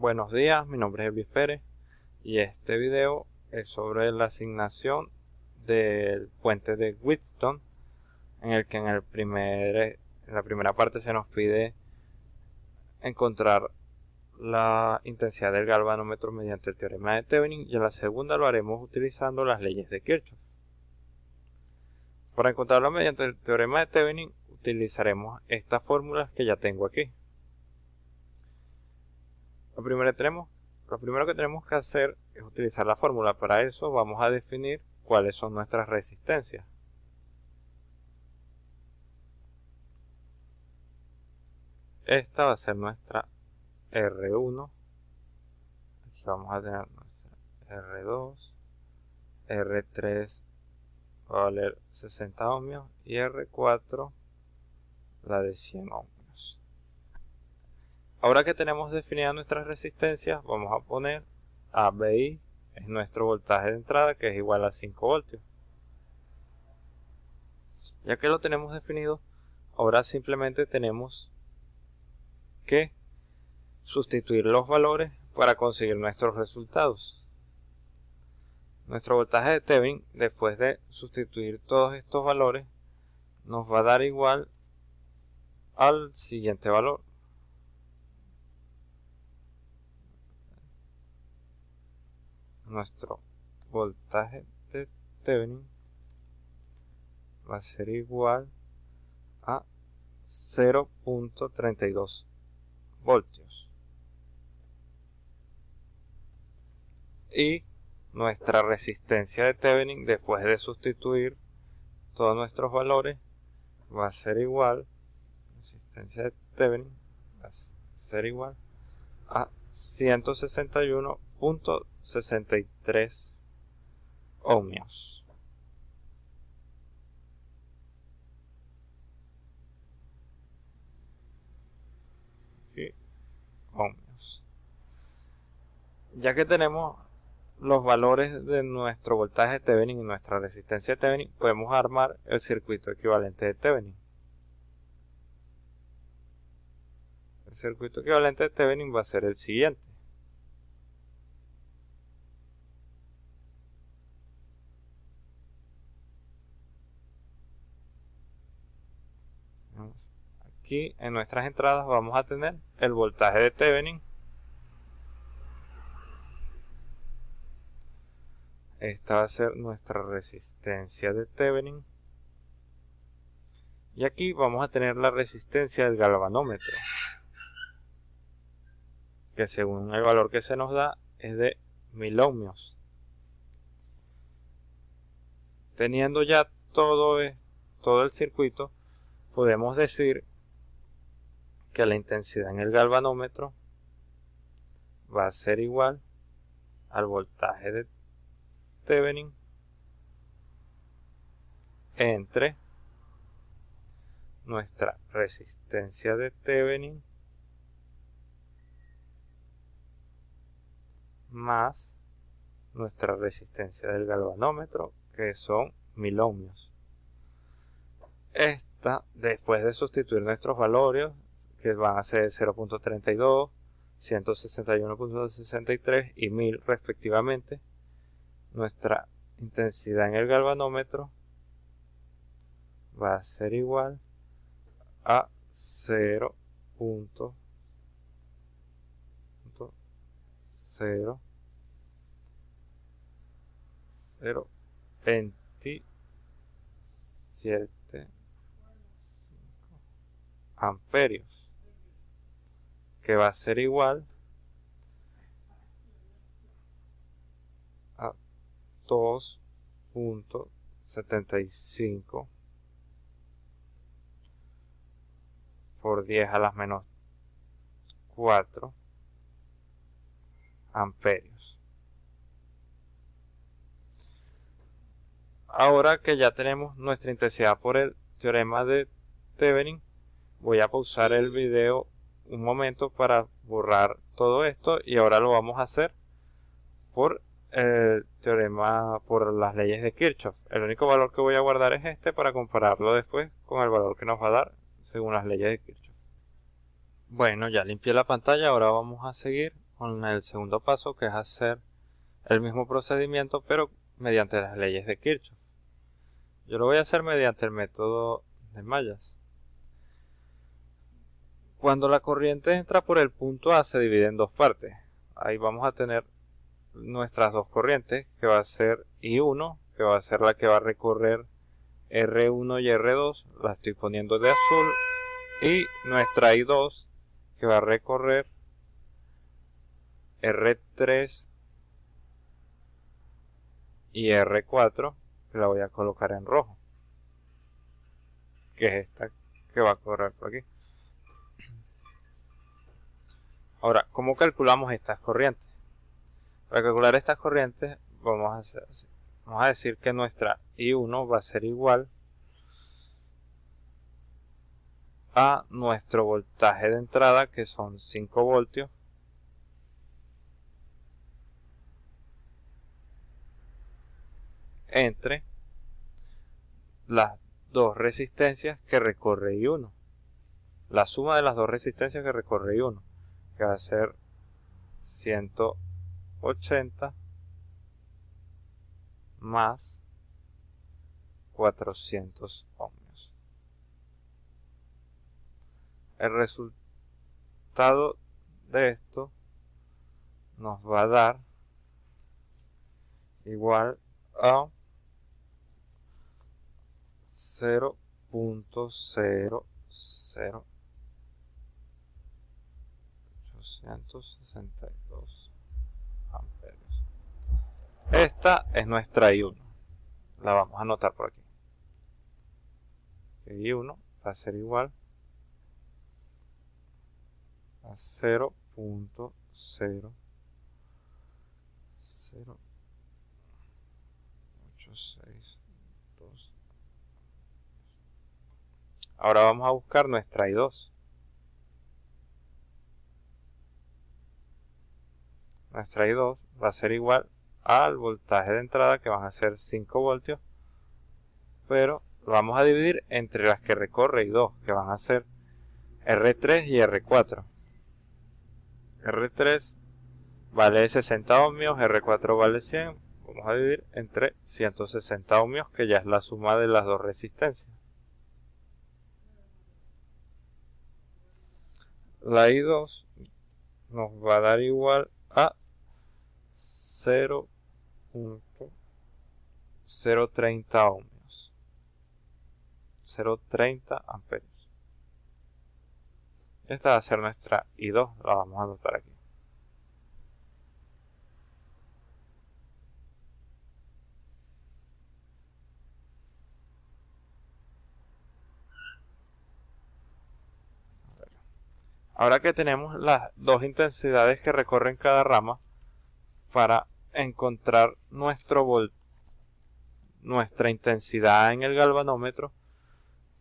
Buenos días, mi nombre es Elvis Pérez y este video es sobre la asignación del puente de Wheatstone, en el que en la primera parte se nos pide encontrar la intensidad del galvanómetro mediante el teorema de Thevenin, y en la segunda lo haremos utilizando las leyes de Kirchhoff. Para encontrarlo mediante el teorema de Thevenin utilizaremos estas fórmulas que ya tengo aquí. Lo primero que tenemos que hacer es utilizar la fórmula. Para eso vamos a definir cuáles son nuestras resistencias. Esta va a ser nuestra R1. Aquí vamos a tener nuestra R2. R3 va a valer 60 ohmios y R4 la de 100 ohmios. Ahora que tenemos definidas nuestras resistencias, vamos a poner ABI, es nuestro voltaje de entrada, que es igual a 5 voltios. Ya que lo tenemos definido, ahora simplemente tenemos que sustituir los valores para conseguir nuestros resultados. Nuestro voltaje de Thevenin, después de sustituir todos estos valores, nos va a dar igual al siguiente valor. Nuestro voltaje de Thevenin va a ser igual a 0.32 voltios. Y nuestra resistencia de Thevenin, después de sustituir todos nuestros valores, va a ser igual, resistencia de Thevenin va a ser igual a 161.63 ohmios. Ya que tenemos los valores de nuestro voltaje de Thevenin y nuestra resistencia de Thevenin, podemos armar el circuito equivalente de Thevenin. El circuito equivalente de Thevenin va a ser el siguiente. Aquí en nuestras entradas vamos a tener el voltaje de Thevenin. Esta va a ser nuestra resistencia de Thevenin. Y aquí vamos a tener la resistencia del galvanómetro, que según el valor que se nos da es de 1000 ohmios. Teniendo ya todo el circuito, podemos decir que la intensidad en el galvanómetro va a ser igual al voltaje de Thevenin entre nuestra resistencia de Thevenin más nuestra resistencia del galvanómetro, que son 1000 ohmios. Esta, después de sustituir nuestros valores, que van a ser 0.32, 161.63 y 1000 respectivamente, nuestra intensidad en el galvanómetro va a ser igual a 0.027 amperios, que va a ser igual a 2.75 por 10 a la menos 4 amperios. Ahora que ya tenemos nuestra intensidad por el teorema de Thevenin, voy a pausar el video un momento para borrar todo esto, y ahora lo vamos a hacer por el teorema, por las leyes de Kirchhoff. El único valor que voy a guardar es este para compararlo después con el valor que nos va a dar según las leyes de Kirchhoff. Bueno, ya limpié la pantalla, ahora vamos a seguir con el segundo paso, que es hacer el mismo procedimiento pero mediante las leyes de Kirchhoff. Yo lo voy a hacer mediante el método de mallas. Cuando la corriente entra por el punto A, se divide en dos partes. Ahí vamos a tener nuestras dos corrientes, que va a ser I1, que va a ser la que va a recorrer R1 y R2, la estoy poniendo de azul, y nuestra I2, que va a recorrer R3 y R4, que la voy a colocar en rojo, que es esta que va a correr por aquí. Ahora, ¿cómo calculamos estas corrientes? Para calcular estas corrientes vamos a hacer así. Vamos a decir que nuestra I1 va a ser igual a nuestro voltaje de entrada, que son 5 voltios, entre las dos resistencias que recorre I1. La suma de las dos resistencias que recorre I1, que va a ser 180 más 400 ohmios. El resultado de esto nos va a dar igual a 0.00862 amperios. Esta es nuestra I1. La vamos a anotar por aquí. I1 va a ser igual a 0.00862. Ahora vamos a buscar nuestra I2. Nuestra I2 va a ser igual al voltaje de entrada, que van a ser 5 voltios, pero lo vamos a dividir entre las que recorre I2, que van a ser R3 y R4. R3 vale 60 ohmios, R4 vale 100. Vamos a dividir entre 160 ohmios, que ya es la suma de las dos resistencias. La I2 nos va a dar igual a 0.030 ohmios, 0.30 amperios. Esta va a ser nuestra I2, la vamos a anotar aquí. Ahora que tenemos las dos intensidades que recorren cada rama, para encontrar nuestra intensidad en el galvanómetro,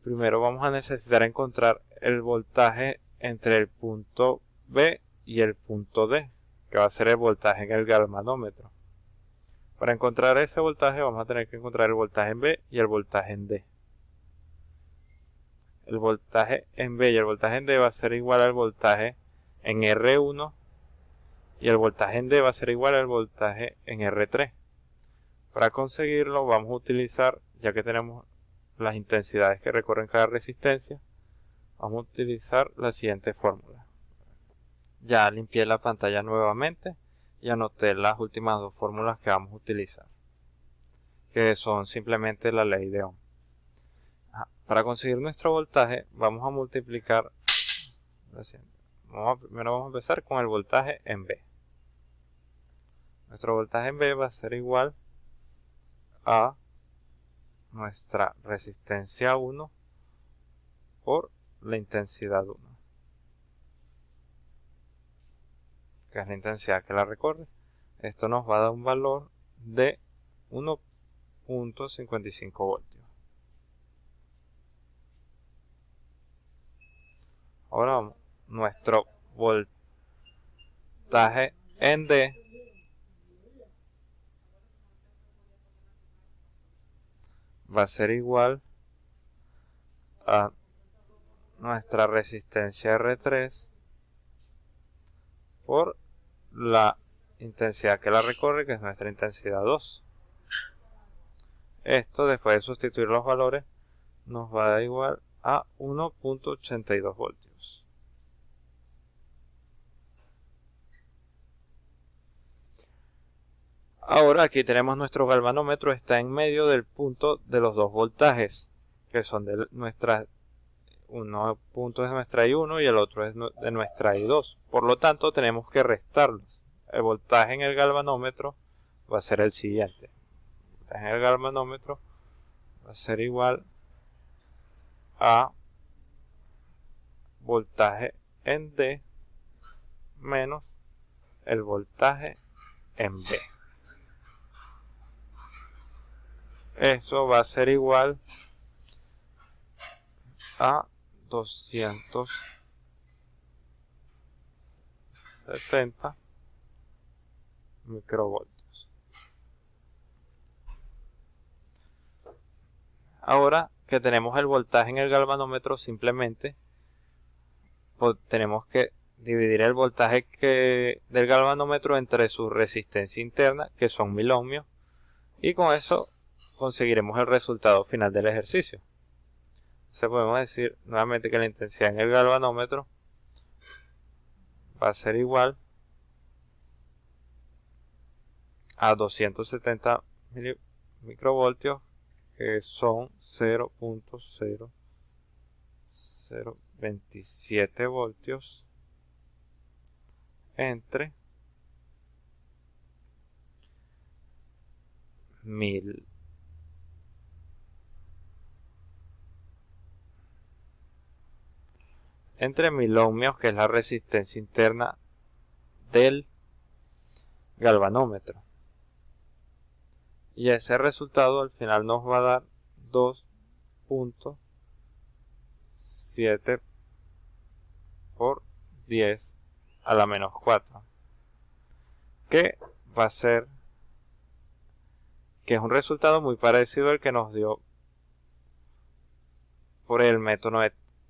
primero vamos a necesitar encontrar el voltaje entre el punto B y el punto D, que va a ser el voltaje en el galvanómetro. Para encontrar ese voltaje vamos a tener que encontrar el voltaje en B y el voltaje en D. El voltaje en B y el voltaje en D va a ser igual al voltaje en R1 y el voltaje en D va a ser igual al voltaje en R3. Para conseguirlo vamos a utilizar, ya que tenemos las intensidades que recorren cada resistencia, vamos a utilizar la siguiente fórmula. Ya limpié la pantalla nuevamente y anoté las últimas dos fórmulas que vamos a utilizar, que son simplemente la ley de Ohm. Para conseguir nuestro voltaje vamos a multiplicar la siguiente. Primero vamos a empezar con el voltaje en B. Nuestro voltaje en B va a ser igual a nuestra resistencia 1 por la intensidad 1, que es la intensidad que la recorre. Esto nos va a dar un valor de 1.55 voltios. Ahora vamos, nuestro voltaje en D va a ser igual a nuestra resistencia R3 por la intensidad que la recorre, que es nuestra intensidad 2. Esto, después de sustituir los valores, nos va a dar igual a 1.82 voltios. Ahora aquí tenemos nuestro galvanómetro, está en medio del punto de los dos voltajes, que son de nuestra, uno punto es nuestra I1 y el otro es de nuestra I2. Por lo tanto, tenemos que restarlos. El voltaje en el galvanómetro va a ser el siguiente. El voltaje en el galvanómetro va a ser igual a voltaje en D menos el voltaje en B. Eso va a ser igual a 270 microvoltios. Ahora que tenemos el voltaje en el galvanómetro, simplemente tenemos que dividir el voltaje del galvanómetro entre su resistencia interna, que son 1000 ohmios, y con eso conseguiremos el resultado final del ejercicio. Entonces podemos decir nuevamente que la intensidad en el galvanómetro va a ser igual a 270 microvoltios, que son 0.0027 voltios entre 1000 ohmios, que es la resistencia interna del galvanómetro. Y ese resultado al final nos va a dar 2.7 por 10 a la menos 4, que va a ser, que es un resultado muy parecido al que nos dio por el método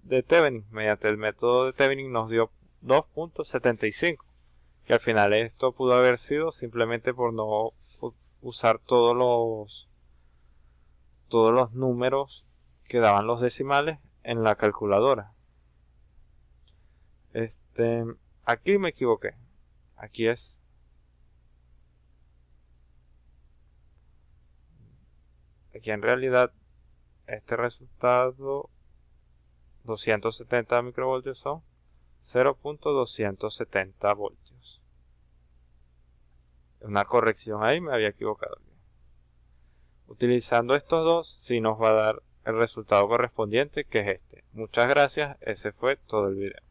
de Thevenin. Mediante el método de Thevenin nos dio 2.75, que al final esto pudo haber sido simplemente por no usar todos los números que daban los decimales en la calculadora. Aquí me equivoqué. Aquí en realidad este resultado 270 microvoltios son 0.270 voltios. Una corrección ahí, me había equivocado. Utilizando estos dos, sí nos va a dar el resultado correspondiente, que es este. Muchas gracias, ese fue todo el video.